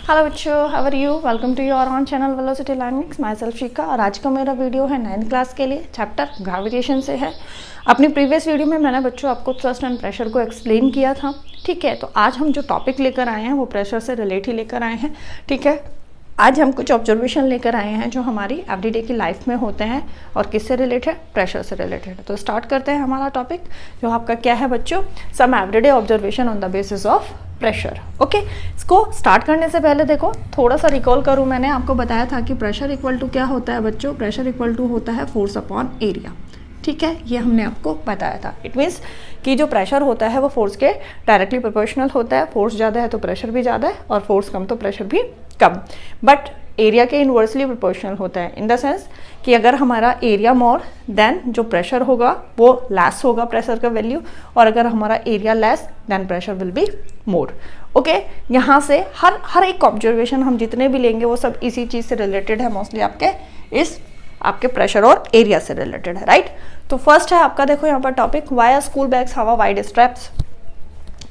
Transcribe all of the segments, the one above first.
Hello बच्चों, how are you? Welcome to your own channel Velocity Learnings. Myself Shikha. और आज का मेरा वीडियो है 9th क्लास के लिए, चैप्टर ग्रेविटेशन से है। अपनी प्रीवियस वीडियो में मैंने बच्चों आपको थ्रस्ट एंड प्रेशर को एक्सप्लेन किया था, ठीक है। तो आज हम जो टॉपिक लेकर आए हैं वो प्रेशर से रिलेट ही लेकर आए हैं, ठीक है। आज हम कुछ ऑब्जर्वेशन लेकर आए हैं जो हमारी एवरीडे की लाइफ में होते हैं और किससे रिलेटेड? प्रेशर से रिलेटेड। तो स्टार्ट करते हैं हमारा टॉपिक, जो आपका क्या है बच्चों? Some everyday observation on the basis of pressure. Okay, इसको स्टार्ट करने से पहले देखो थोड़ा सा रिकॉल करूँ। मैंने आपको बताया था कि प्रेशर इक्वल टू क्या होता है बच्चों? प्रेशर इक्वल टू होता है फोर्स अपॉन एरिया, ठीक है। ये हमने आपको बताया था। इट मीन्स कि जो प्रेशर होता है वो फोर्स के डायरेक्टली प्रोपोर्शनल होता है। फोर्स ज़्यादा है तो प्रेशर भी ज़्यादा है, और फोर्स कम तो प्रेशर भी कम। बट एरिया के इन्वर्सली प्रोपोर्शनल होता है, इन द सेंस कि अगर हमारा एरिया मोर देन जो प्रेशर होगा वो लेस होगा प्रेशर का वैल्यू, और अगर हमारा area less than pressure will be more. Okay, यहाँ से हर एक ऑब्जर्वेशन हम जितने भी लेंगे वो सब इसी चीज़ से रिलेटेड है, मोस्टली आपके प्रेशर और एरिया से रिलेटेड है, राइट। तो फर्स्ट है आपका, देखो यहाँ पर topic, why are school bags have a wide straps?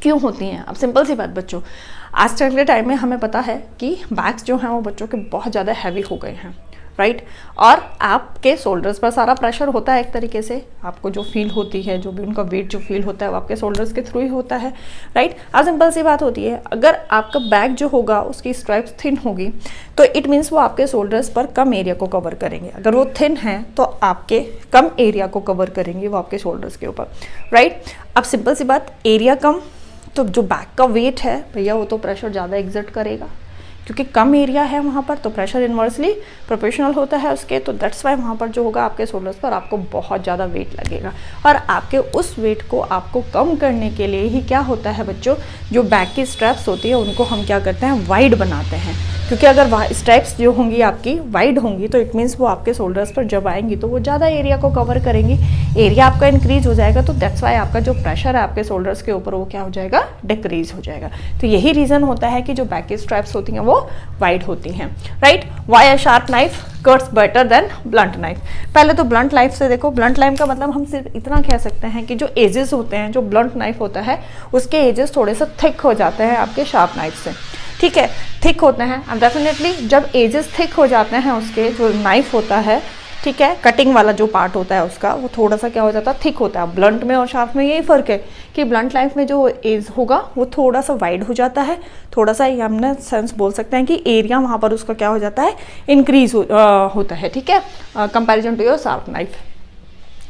क्यों होती हैं? अब सिंपल सी बात बच्चों, आज तक के टाइम में हमें पता है कि बैग्स जो हैं वो बच्चों के बहुत ज़्यादा हैवी हो गए हैं, राइट। और आपके शोल्डर्स पर सारा प्रेशर होता है एक तरीके से। आपको जो फील होती है, जो भी उनका वेट जो फील होता है वो आपके शोल्डर्स के थ्रू ही होता है, राइट। आज सिंपल सी बात होती है, अगर आपका बैग जो होगा उसकी स्ट्राइप्स थिन होगी तो इट मीन्स वो आपके शोल्डर्स पर कम एरिया को कवर करेंगे। अगर वो थिन है तो आपके कम एरिया को कवर करेंगे वो आपके शोल्डर्स के ऊपर, राइट। अब सिंपल सी बात, एरिया कम तो जो बैक का वेट है भैया वो तो प्रेशर ज़्यादा एग्जर्ट करेगा, क्योंकि कम एरिया है वहाँ पर, तो प्रेशर इन्वर्सली प्रोपोर्शनल होता है उसके। तो दैट्स वाई वहाँ पर जो होगा आपके शोल्डर्स पर आपको बहुत ज़्यादा वेट लगेगा, और आपके उस वेट को आपको कम करने के लिए ही क्या होता है बच्चों, जो बैक की स्ट्रैप्स होती है उनको हम क्या करते हैं? वाइड बनाते हैं। क्योंकि अगर स्ट्रैप्स जो होंगी आपकी वाइड होंगी तो इट मीन्स वो आपके शोल्डर्स पर जब आएंगी तो वो ज़्यादा एरिया को कवर करेंगी, एरिया आपका इंक्रीज हो जाएगा। तो दैट्स वाई आपका जो प्रेशर है आपके शोल्डर्स के ऊपर वो क्या हो जाएगा? डिक्रीज हो जाएगा। तो यही रीज़न होता है कि जो बैक की स्ट्रैप्स होती हैं वो वाइड होती हैं, right. Why a sharp knife cuts better than blunt knife? पहले तो ब्लंट नाइफ से देखो। ब्लंट नाइफ का मतलब हम सिर्फ इतना कह सकते हैं कि जो एजेस होते हैं, जो ब्लंट नाइफ होता है उसके एजेस थोड़े से थिक हो जाते हैं आपके शार्प नाइफ से, ठीक है। थिक होते हैं, अब डेफिनेटली जब एजेस थिक हो जाते हैं उसके, जो नाइफ होता है, ठीक है, कटिंग वाला जो पार्ट होता है उसका, वो थोड़ा सा क्या हो जाता है? थिक होता है। ब्लंट में और शार्प में यही फ़र्क है कि ब्लंट नाइफ में जो एज होगा वो थोड़ा सा वाइड हो जाता है, थोड़ा सा ये हमने सेंस बोल सकते हैं कि एरिया वहाँ पर उसका क्या हो जाता है? इंक्रीज होता है, ठीक है, comparison to your sharp knife.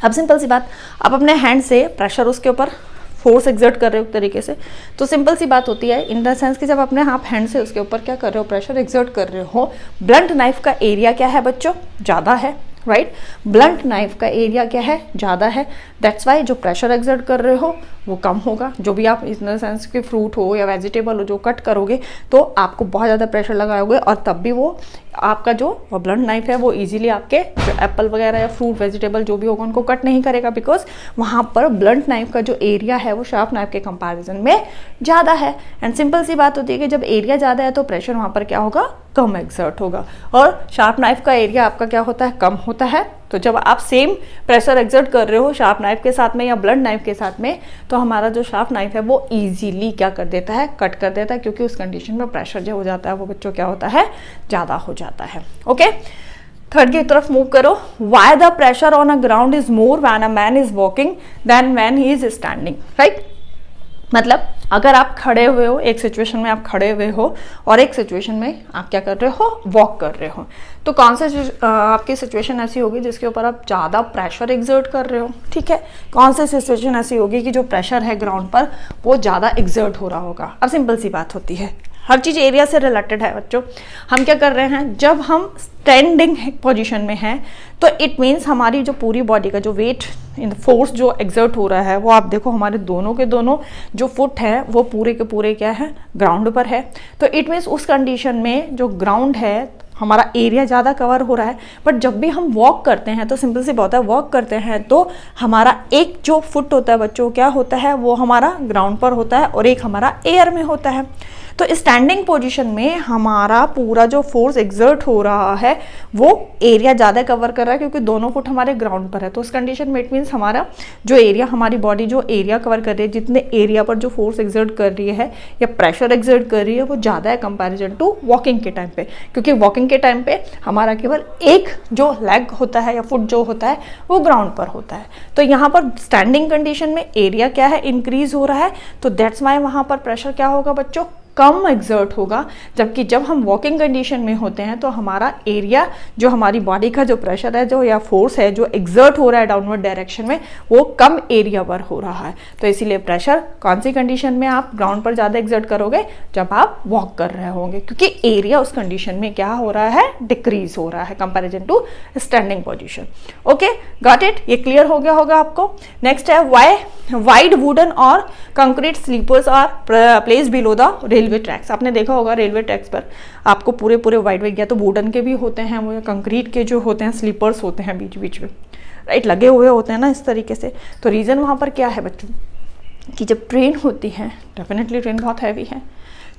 अब सिंपल सी बात, आप अपने हैंड से प्रेशर उसके ऊपर फोर्स एक्सर्ट कर रहे हो एक तरीके से, तो सिंपल सी बात होती है इन द सेंस कि जब अपने आप हैंड से उसके ऊपर क्या कर रहे हो? प्रेशर एक्सर्ट कर रहे हो। ब्लंट नाइफ का एरिया क्या है बच्चों? ज़्यादा है, राइट। ब्लंट नाइफ का एरिया क्या है? ज़्यादा है। दैट्स वाई जो प्रेशर एक्सर्ट कर रहे हो वो कम होगा। जो भी आप इन द सेंस कि फ्रूट हो या वेजिटेबल हो जो कट करोगे तो आपको बहुत ज़्यादा प्रेशर लगाओगे, और तब भी वो आपका जो ब्लंट नाइफ है वो इजीली आपके जो एप्पल वगैरह या फ्रूट वेजिटेबल जो भी होगा उनको कट नहीं करेगा, बिकॉज वहाँ पर ब्लंट नाइफ का जो एरिया है वो शार्प नाइफ के कंपैरिजन में ज़्यादा है। एंड सिंपल सी बात होती है कि जब एरिया ज़्यादा है तो प्रेशर वहाँ पर क्या होगा? कम एक्सर्ट होगा। और शार्प नाइफ का एरिया आपका क्या होता है? कम होता है। तो जब आप सेम प्रेशर एक्सर्ट कर रहे हो शार्प नाइफ के साथ में या ब्लंट नाइफ के साथ में, तो हमारा जो शार्प नाइफ है वो इजीली क्या कर देता है? कट कर देता है, क्योंकि उस कंडीशन में प्रेशर जो हो जाता है वो बच्चों क्या होता है? ज़्यादा हो जाता है। ओके, थर्ड की तरफ मूव करो। Why the pressure on a ground is more when a man is walking then when he is standing, right. मतलब अगर आप खड़े हुए हो, एक सिचुएशन में आप खड़े हुए हो और एक सिचुएशन में आप क्या कर रहे हो? वॉक कर रहे हो, तो कौन सा आपकी सिचुएशन ऐसी होगी जिसके ऊपर आप ज़्यादा प्रेशर एक्सर्ट कर रहे हो, ठीक है। कौन सी सिचुएशन ऐसी होगी कि जो प्रेशर है ग्राउंड पर वो ज़्यादा एक्सर्ट हो रहा होगा? अब सिंपल सी बात होती है, हर चीज़ एरिया से रिलेटेड है बच्चों। हम क्या कर रहे हैं? जब हम स्टैंडिंग पोजीशन में हैं तो इट मीन्स हमारी जो पूरी बॉडी का जो वेट इन फोर्स जो एक्सर्ट हो रहा है वो आप देखो हमारे दोनों के दोनों जो फुट है वो पूरे के पूरे क्या है? ग्राउंड पर है। तो इट मीन्स उस कंडीशन में जो ग्राउंड है हमारा एरिया ज़्यादा कवर हो रहा है। बट जब भी हम वॉक करते हैं तो सिंपल सी बात है, वॉक करते हैं तो हमारा एक जो फुट होता है बच्चों क्या होता है? वो हमारा ग्राउंड पर होता है और एक हमारा एयर में होता है। तो स्टैंडिंग पोजीशन में हमारा पूरा जो फोर्स एग्जर्ट हो रहा है वो एरिया ज़्यादा कवर कर रहा है, क्योंकि दोनों फुट हमारे ग्राउंड पर है। तो उस कंडीशन में इट मीन्स हमारा जो एरिया, हमारी बॉडी जो एरिया कवर कर रही है, जितने एरिया पर जो फोर्स एग्जर्ट कर रही है या प्रेशर एग्जर्ट कर रही है, वो ज़्यादा है कंपैरिजन टू वॉकिंग के टाइम पे। क्योंकि वॉकिंग के टाइम पे हमारा केवल एक जो लेग होता है या फुट जो होता है वो ग्राउंड पर होता है। तो यहाँ पर स्टैंडिंग कंडीशन में एरिया क्या है, इंक्रीज हो रहा है, तो दैट्स वाई वहाँ पर प्रेशर क्या होगा बच्चों, कम एग्जर्ट होगा। जबकि जब हम वॉकिंग कंडीशन में होते हैं तो हमारा एरिया, जो हमारी बॉडी का जो प्रेशर है, जो या फोर्स है जो एग्जर्ट हो रहा है डाउनवर्ड डायरेक्शन में, वो कम एरिया पर हो रहा है। तो इसीलिए प्रेशर कौन सी कंडीशन में आप ग्राउंड पर ज़्यादा एग्जर्ट करोगे, जब आप वॉक कर रहे होंगे, क्योंकि एरिया उस कंडीशन में क्या हो रहा है, डिक्रीज हो रहा है comparison to standing position. Okay, got it, ये क्लियर हो गया होगा आपको। नेक्स्ट है वाइड वुडन और concrete sleepers are placed below the railway tracks. आपने देखा होगा रेलवे ट्रैक्स पर आपको पूरे वाइड या तो वुडन के भी होते हैं, वो कंक्रीट के जो होते हैं स्लीपर्स होते हैं बीच बीच में, राइट, लगे हुए होते हैं ना इस तरीके से। तो रीज़न वहाँ पर क्या है बच्चों, कि जब ट्रेन होती है, डेफिनेटली ट्रेन बहुत हैवी है,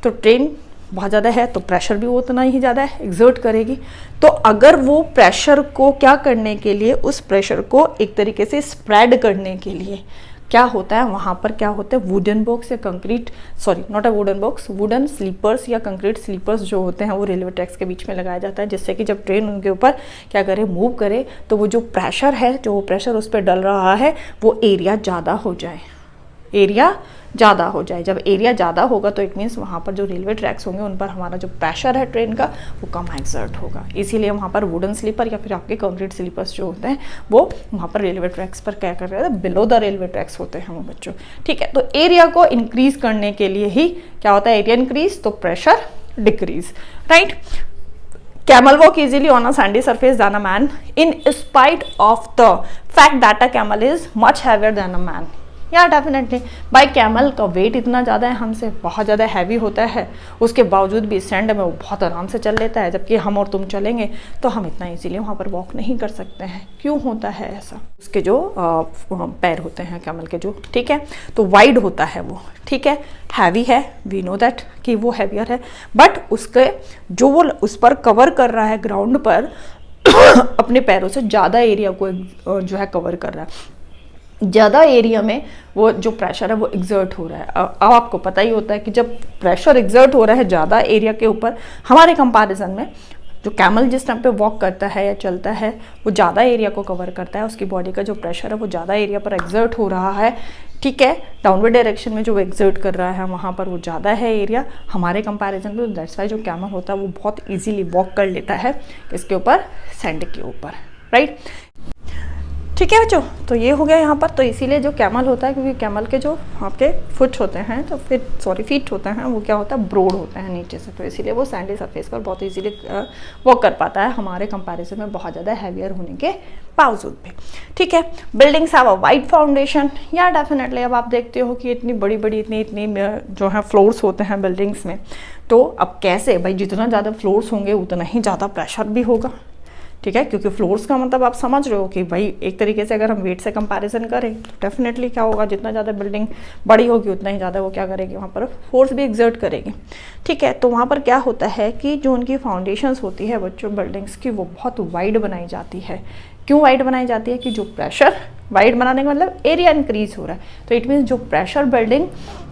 तो ट्रेन बहुत ज़्यादा है तो प्रेशर भी उतना ही ज़्यादा एग्जर्ट करेगी। तो अगर वो प्रेशर को क्या करने के लिए, उस प्रेशर को एक तरीके से स्प्रेड करने के लिए क्या होता है, वहाँ पर क्या होता है, वुडन बॉक्स या concrete, sorry not a wooden box, wooden sleepers या कंक्रीट स्लीपर्स जो होते हैं वो रेलवे ट्रैक्स के बीच में लगाया जाता है, जिससे कि जब ट्रेन उनके ऊपर क्या करे, मूव करे, तो वो जो प्रेशर है, जो प्रेशर उस पर डल रहा है, वो एरिया ज़्यादा हो जाए, एरिया ज़्यादा हो जाए। जब एरिया ज़्यादा होगा तो इट मीन्स वहाँ पर जो रेलवे ट्रैक्स होंगे उन पर हमारा जो प्रेशर है ट्रेन का वो कम एक्सर्ट होगा। इसीलिए वहाँ पर वुडन स्लीपर या फिर आपके कंक्रीट स्लीपर्स जो होते हैं वो वहाँ पर रेलवे ट्रैक्स पर क्या कर रहे हैं, बिलो द रेलवे ट्रैक्स होते हैं वो बच्चों। ठीक है, तो एरिया को इंक्रीज करने के लिए ही क्या होता है, एरिया इंक्रीज तो pressure decrease, right. Camel walk easily on a sandy surface than a man in spite of the fact that a camel is much heavier than a man. या definitely by camel का wait इतना ज़्यादा है, हमसे बहुत ज़्यादा heavy होता है, उसके बावजूद भी सैंड में वो बहुत आराम से चल लेता है, जबकि हम और तुम चलेंगे तो हम इतना इजीली वहाँ पर वॉक नहीं कर सकते हैं। क्यों होता है ऐसा, उसके जो पैर होते हैं कैमल के जो, ठीक है, तो वाइड होता है वो, ठीक है, हैवी है, वी नो दैट कि वो हैवियर है, बट उसके जो वो उस पर कवर कर रहा है ग्राउंड पर अपने पैरों से ज़्यादा एरिया को जो है कवर कर रहा है, ज़्यादा एरिया में वो जो प्रेशर है वो एग्जर्ट हो रहा है। अब आपको पता ही होता है कि जब प्रेशर एग्जर्ट हो रहा है ज़्यादा एरिया के ऊपर, हमारे कंपैरिजन में जो कैमल जिस टाइम पे वॉक करता है या चलता है वो ज़्यादा एरिया को कवर करता है, उसकी बॉडी का जो प्रेशर है वो ज़्यादा एरिया पर एग्जर्ट हो रहा है, ठीक है, डाउनवर्ड डायरेक्शन में जो वो एग्जर्ट कर रहा है वहाँ पर वो ज़्यादा है एरिया हमारे कंपैरिजन में। दैट्स वाई जो कैमल होता है वो बहुत ईजीली वॉक कर लेता है इसके ऊपर, सैंड के ऊपर, राइट। ठीक है बच्चों, तो ये हो गया यहाँ पर। तो इसीलिए जो कैमल होता है, क्योंकि कैमल के जो आपके फुट होते हैं तो फिर फीट होते हैं, वो क्या होता है, ब्रोड होते हैं नीचे से, तो इसीलिए वो सैंडी सरफेस पर बहुत इजीली वॉक कर पाता है हमारे कंपैरिजन में बहुत ज़्यादा हैवियर होने के बावजूद भी। ठीक है, buildings have a wide foundation, या डेफिनेटली अब आप देखते हो कि इतनी बड़ी बड़ी इतनी जो है फ्लोर्स होते हैं बिल्डिंग्स में, तो अब कैसे भाई, जितना ज़्यादा फ्लोर्स होंगे उतना ही ज़्यादा प्रेशर भी होगा, ठीक है, क्योंकि फ्लोर्स का मतलब आप समझ रहे हो कि भाई एक तरीके से अगर हम वेट से कंपैरिजन करें तो डेफिनेटली क्या होगा, जितना ज़्यादा बिल्डिंग बड़ी होगी उतना ही ज़्यादा वो क्या करेगी, वहाँ पर फोर्स भी एग्जर्ट करेगी। ठीक है, तो वहाँ पर क्या होता है कि जो उनकी फाउंडेशंस होती है बच्चों बिल्डिंग्स की, वो बहुत वाइड बनाई जाती है। क्यों वाइड बनाई जाती है, कि जो प्रेशर, वाइड बनाने का मतलब एरिया इंक्रीज हो रहा है, तो इट मीन्स जो प्रेशर बिल्डिंग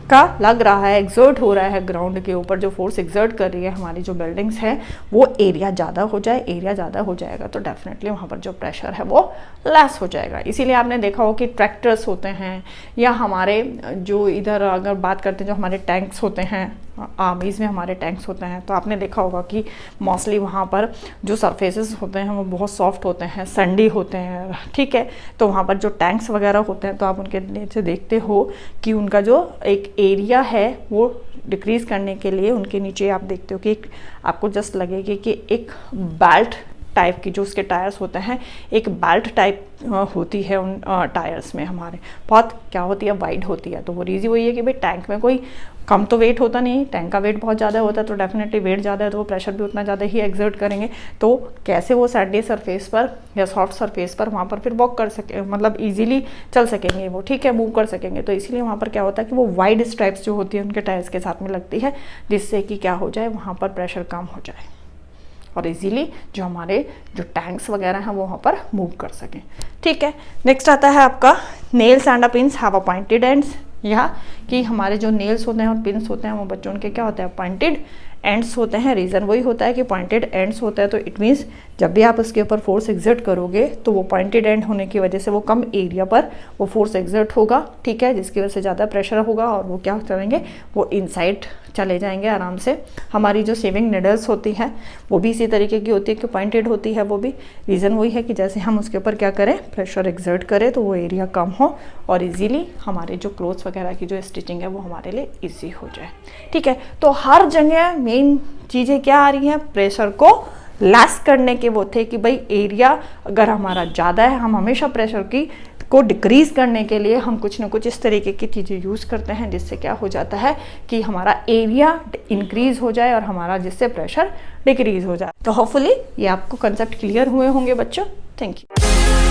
का लग रहा है, एग्जर्ट हो रहा है ग्राउंड के ऊपर, जो फोर्स एग्जर्ट कर रही है हमारी जो बिल्डिंग्स है, वो एरिया ज़्यादा हो जाए, एरिया ज़्यादा हो जाएगा तो डेफिनेटली वहाँ पर जो प्रेशर है वो लेस हो जाएगा। इसीलिए आपने देखा हो कि ट्रैक्टर्स होते हैं, या हमारे जो इधर अगर बात करते हैं जो हमारे टैंक्स होते हैं, आर्मीज़ में हमारे टैंक्स होते हैं, तो आपने देखा होगा कि मोस्टली वहाँ पर जो सरफेसेस होते हैं वो बहुत सॉफ्ट होते हैं, सैंडी होते हैं, ठीक है, तो वहाँ पर जो टैंक्स वगैरह होते हैं तो आप उनके नीचे देखते हो कि उनका जो एक एरिया है वो डिक्रीज़ करने के लिए उनके नीचे आप देखते हो कि आपको जस्ट लगेगी कि एक बेल्ट टाइप की जो उसके टायर्स होते हैं, एक बेल्ट टाइप होती है उन टायर्स में हमारे, बहुत क्या होती है, वाइड होती है। तो वो रीज़न वही है कि भाई टैंक में कोई कम तो वेट होता नहीं, टैंक का वेट बहुत ज़्यादा होता है, तो डेफिनेटली वेट ज़्यादा है तो वो प्रेशर भी उतना ज़्यादा ही एक्सर्ट करेंगे। तो कैसे वो सैंडी सरफेस पर या सॉफ्ट सरफेस पर वहाँ पर फिर वॉक कर सके, मतलब ईजिली चल सकेंगे वो, ठीक है, मूव कर सकेंगे। तो इसीलिए वहाँ पर क्या होता है कि वो वाइड स्ट्राइप्स जो होती है उनके टायर्स के साथ में लगती है, जिससे कि क्या हो जाए, वहाँ पर प्रेशर कम हो जाए और इजीली जो हमारे जो टैंक्स वगैरह हैं वो वहाँ पर मूव कर सकें, ठीक है। नेक्स्ट आता है आपका nails and pins have a pointed ends, या कि हमारे जो नेल्स होते हैं और पिन्स होते हैं वो बच्चों के क्या होते हैं, पॉइंटेड एंड्स होते हैं। रीज़न वही होता है कि पॉइंटेड एंड्स होता है तो इट मीन्स जब भी आप उसके ऊपर फोर्स एग्जर्ट करोगे तो वो पॉइंटेड एंड होने की वजह से वो कम एरिया पर वो फोर्स एग्जर्ट होगा, ठीक है, जिसकी वजह से ज़्यादा प्रेशर होगा और वो क्या करेंगे, वो इनसाइड चले जाएंगे आराम से। हमारी जो शेविंग निडल्स होती हैं वो भी इसी तरीके की होती है कि पॉइंटेड होती है वो भी। रीज़न वही है कि जैसे हम उसके ऊपर क्या करें, प्रेशर एग्जर्ट करें तो वो एरिया कम हो और इजीली हमारे जो क्लोथ्स वगैरह की जो स्टिचिंग है वो हमारे लिए इजी हो जाए, ठीक है। तो हर जगह मेन चीज़ें क्या आ रही हैं, प्रेशर को लेस करने के वो थे कि भाई एरिया अगर हमारा ज़्यादा है, हम हमेशा प्रेशर की को डिक्रीज करने के लिए हम कुछ ना कुछ इस तरीके की चीज़ें यूज़ करते हैं, जिससे क्या हो जाता है कि हमारा एरिया इंक्रीज हो जाए और हमारा जिससे प्रेशर डिक्रीज हो जाए। तो होपफुली ये आपको कंसेप्ट क्लियर हुए होंगे बच्चों। Thank you.